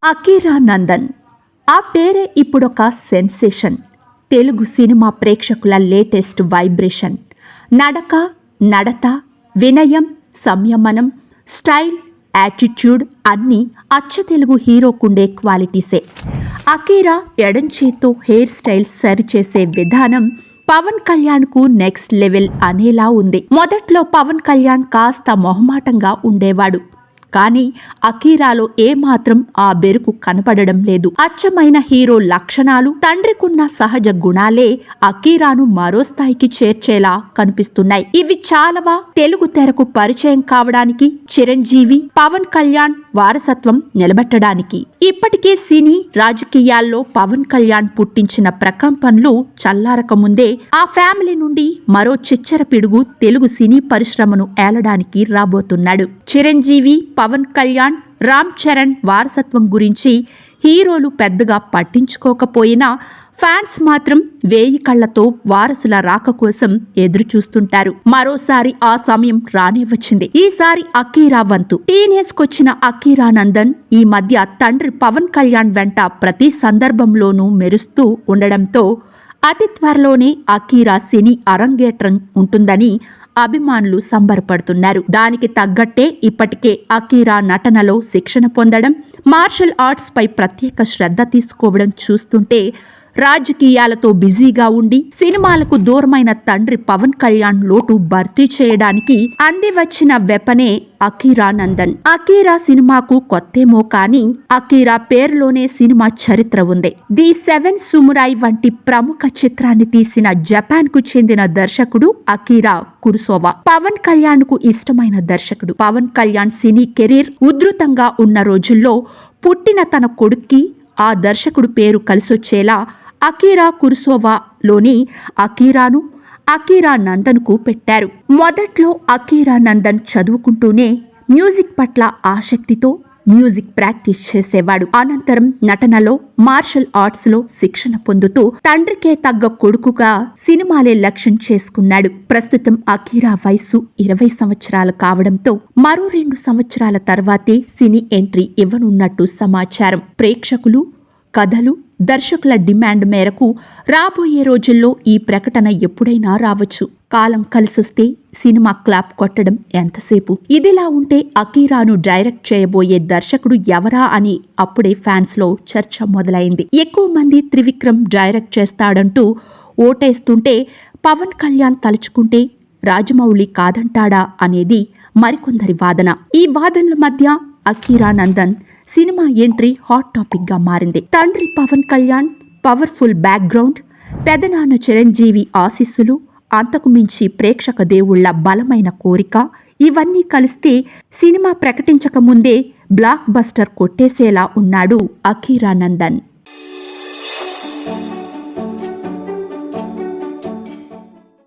అకీరా నందన్. ఆ పేరే ఇప్పుడొక సెన్సేషన్. తెలుగు సినిమా ప్రేక్షకుల లేటెస్ట్ వైబ్రేషన్. నడక, నడత, వినయం, సంయమనం, స్టైల్, యాటిట్యూడ్ అన్నీ అచ్చ తెలుగు హీరోకుండే క్వాలిటీసే. అకీరా ఎడంచేత్తో హెయిర్ స్టైల్ సరిచేసే విధానం పవన్ కళ్యాణ్కు నెక్స్ట్ లెవెల్ అనేలా ఉంది. మొదట్లో పవన్ కళ్యాణ్ కాస్త మొహమాటంగా ఉండేవాడు. కానీ అకీరాలో ఏమాత్రం ఆ బెరుకు కనపడడం లేదు. అచ్చమైన హీరో లక్షణాలు, తండ్రికున్న సహజ గుణాలే అకీరాను మరో స్థాయికి చేర్చేలా కనిపిస్తున్నాయి. ఇవి చాలవా తెలుగు తెరకు పరిచయం కావడానికి, చిరంజీవి, పవన్ కళ్యాణ్ వారసత్వం నిలబెట్టడానికి? ఇప్పటికే సినీ రాజకీయాల్లో పవన్ కళ్యాణ్ పుట్టించిన ప్రకంపనలు చల్లారక ముందే ఆ ఫ్యామిలీ నుండి మరో చిచ్చర పిడుగు తెలుగు సినీ పరిశ్రమను ఏలడానికి రాబోతున్నాడు. చిరంజీవి, పవన్ కళ్యాణ్, రామ్ చరణ్ వారసత్వం గురించి హీరోలు పెద్దగా పట్టించుకోకపోయినా ఫ్యాన్స్ మాత్రం వేయి కళ్లతో వారసుల రాక కోసం ఎదురు చూస్తుంటారు. మరోసారి ఆ సమయం రానే వచ్చింది. ఈసారి అకీరా వంతు. టీనేజ్కొచ్చిన అకీరా నందన్ ఈ మధ్య తండ్రి పవన్ కళ్యాణ్ వెంట ప్రతి సందర్భంలోనూ మెరుస్తూ ఉండడంతో అతి త్వరలోనే అకీరా సినీ అరంగేట్రం ఉంటుందని అభిమానులు సంబరపడుతున్నారు. దానికి తగ్గట్టే ఇప్పటికే అకీరా నటనలో శిక్షణ పొందడం, మార్షల్ ఆర్ట్స్ పై ప్రత్యేక శ్రద్ధ తీసుకోవడం చూస్తుంటే రాజకీయాలతో బిజీగా ఉండి సినిమాలకు దూరమైన తండ్రి పవన్ కళ్యాణ్ లోటు భర్తీ చేయడానికి అంది వచ్చిన వెపనే అకీరా నందన్. అకీరా సినిమాకు కొత్తేమో కానీ అకీరా పేరులోనే సినిమా చరిత్ర ఉంది. ది సెవెన్ సుమురాయ్ వంటి ప్రముఖ చిత్రాన్ని తీసిన జపాన్ కు చెందిన దర్శకుడు అకీరా కురోసావా. పవన్ కళ్యాణ్ కు ఇష్టమైన దర్శకుడు. పవన్ కళ్యాణ్ సినీ కెరీర్ ఉధృతంగా ఉన్న రోజుల్లో పుట్టిన తన కొడుక్కి ఆ దర్శకుడు పేరు కలిసొచ్చేలా అకీరా కురోసావాలోని అకీరాను అకీరా నందన్కు పెట్టారు. మొదట్లో అకీరా నందన్ చదువుకుంటూనే మ్యూజిక్ పట్ల ఆసక్తితో మ్యూజిక్ ప్రాక్టీస్ చేసేవాడు. అనంతరం నటనలో, మార్షల్ ఆర్ట్స్ లో శిక్షణ పొందుతూ తండ్రికే తగ్గ కొడుకుగా సినిమాలే లక్ష్యం చేసుకున్నాడు. ప్రస్తుతం అకీరా వయసు 20 సంవత్సరాలు కావడంతో మరో 2 సంవత్సరాల తర్వాతే సినీ ఎంట్రీ ఇవ్వనున్నట్టు సమాచారం. ప్రేక్షకులు, కథలు, దర్శకుల డిమాండ్ మేరకు రాబోయే రోజుల్లో ఈ ప్రకటన ఎప్పుడైనా రావచ్చు. కాలం కలిసొస్తే సినిమా క్లాప్ కొట్టడం ఎంతసేపు? ఇదిలా ఉంటే అకీరాను డైరెక్ట్ చేయబోయే దర్శకుడు ఎవరా అని అప్పుడే ఫ్యాన్స్ లో చర్చ మొదలైంది. ఎక్కువ మంది త్రివిక్రమ్ డైరెక్ట్ చేస్తాడంటూ ఓటేస్తుంటే పవన్ కళ్యాణ్ తలుచుకుంటే రాజమౌళి కాదంటాడా అనేది మరికొందరి వాదన. ఈ వాదనల మధ్య Akira Nandan cinema entry hot topic గా మారింది. తండ్రి పవన్ కళ్యాణ్ పవర్ఫుల్ బ్యాక్గ్రౌండ్, పెదనాన్న చిరంజీవి ఆశీస్సులు, అంతకు మించి ప్రేక్షక దేవుళ్ల బలమైన కోరిక ఇవన్నీ కలిస్తే సినిమా ప్రకటించక ముందే బ్లాక్ బస్టర్ కొట్టేసేలా ఉన్నాడు అకీరా నందన్.